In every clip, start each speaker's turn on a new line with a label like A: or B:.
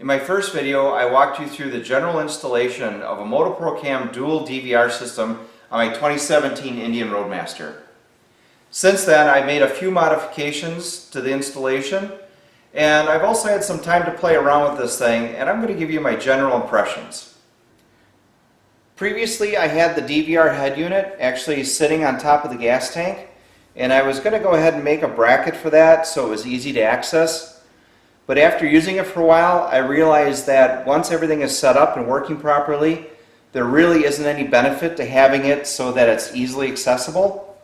A: In my first video, I walked you through the general installation of a MotoProCam dual DVR system on my 2017 Indian Roadmaster. Since then, I've made a few modifications to the installation, and I've also had some time to play around with this thing, and I'm going to give you my general impressions. Previously, I had the DVR head unit actually sitting on top of the gas tank, and I was going to go ahead and make a bracket for that so it was easy to access. But after using it for a while, I realized that once everything is set up and working properly, there really isn't any benefit to having it so that it's easily accessible.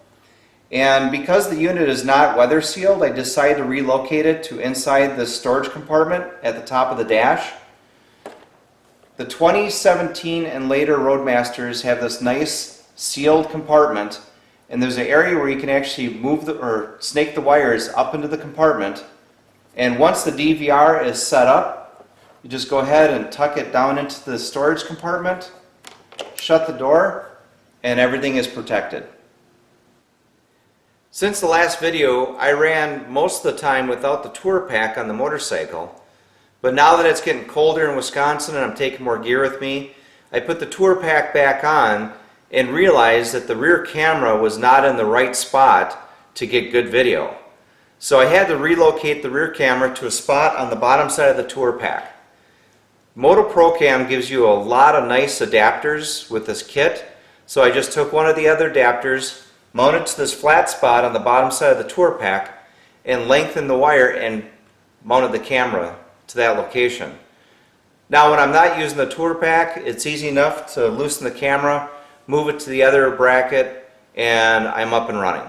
A: And because the unit is not weather sealed, I decided to relocate it to inside the storage compartment at the top of the dash. The 2017 and later Roadmasters have this nice sealed compartment, and there's an area where you can actually move or snake the wires up into the compartment. And once the DVR is set up, you just go ahead and tuck it down into the storage compartment, shut the door, and everything is protected. Since the last video, I ran most of the time without the tour pack on the motorcycle. But now that it's getting colder in Wisconsin and I'm taking more gear with me, I put the tour pack back on and realized that the rear camera was not in the right spot to get good video. So I had to relocate the rear camera to a spot on the bottom side of the tour pack. MotoProCam gives you a lot of nice adapters with this kit, so I just took one of the other adapters, mounted to this flat spot on the bottom side of the tour pack, and lengthened the wire and mounted the camera to that location. Now when I'm not using the tour pack, it's easy enough to loosen the camera, move it to the other bracket, and I'm up and running.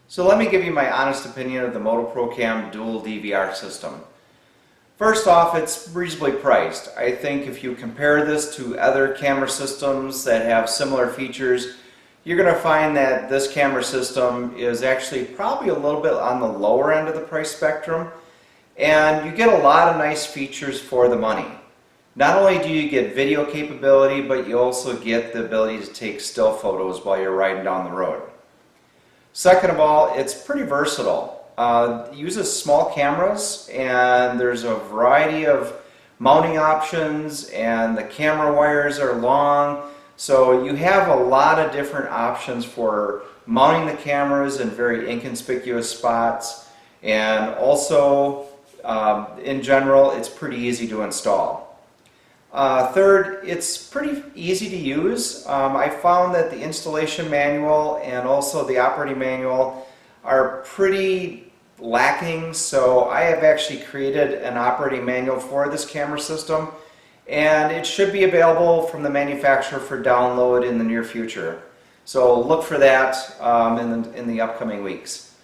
A: So let me give you my honest opinion of the MotoProCam dual DVR system. First off, it's reasonably priced. I think if you compare this to other camera systems that have similar features, you're going to find that this camera system is actually probably a little bit on the lower end of the price spectrum, and you get a lot of nice features for the money. Not only do you get video capability, but you also get the ability to take still photos while you're riding down the road. Second of all, it's pretty versatile. It uses small cameras, and there's a variety of mounting options, and the camera wires are long, so you have a lot of different options for mounting the cameras in very inconspicuous spots, and also in general it's pretty easy to install. Third, it's pretty easy to use. I found that the installation manual and also the operating manual are pretty lacking, so I have actually created an operating manual for this camera system, and it should be available from the manufacturer for download in the near future. So look for that in the upcoming weeks.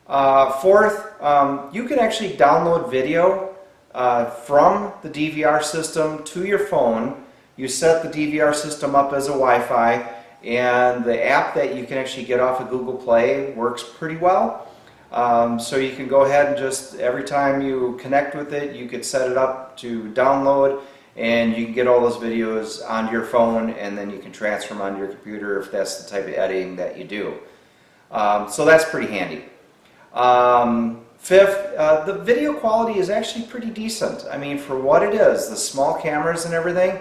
A: Fourth, you can actually download video from the DVR system to your phone. You set the DVR system up as a Wi-Fi, and the app that you can actually get off of Google Play works pretty well. So you can go ahead and just every time you connect with it, you could set it up to download, and you can get all those videos onto your phone, and then you can transfer them onto your computer if that's the type of editing that you do. So that's pretty handy. Fifth, the video quality is actually pretty decent. I mean, for what it is, the small cameras and everything,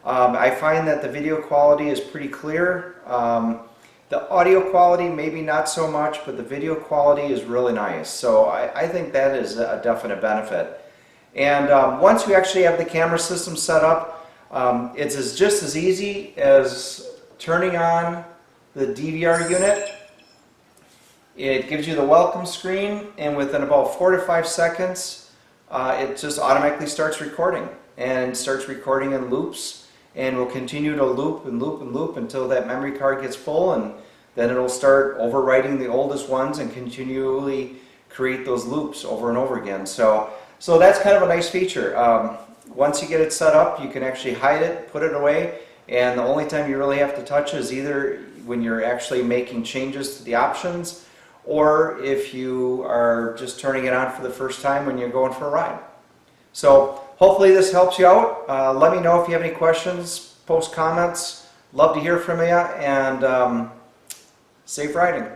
A: I find that the video quality is pretty clear. The audio quality maybe not so much, but the video quality is really nice. So I think that is a definite benefit. And once you actually have the camera system set up, it's just as easy as turning on the DVR unit. It gives you the welcome screen, and within about 4 to 5 seconds, it just automatically starts recording, and starts recording in loops, and will continue to loop and loop and loop until that memory card gets full, and then it'll start overwriting the oldest ones and continually create those loops over and over again. So that's kind of a nice feature. Once you get it set up, you can actually hide it, put it away, and the only time you really have to touch it is either when you're actually making changes to the options, or if you are just turning it on for the first time when you're going for a ride. So hopefully this helps you out. Let me know if you have any questions, post comments. Love to hear from you, and safe riding.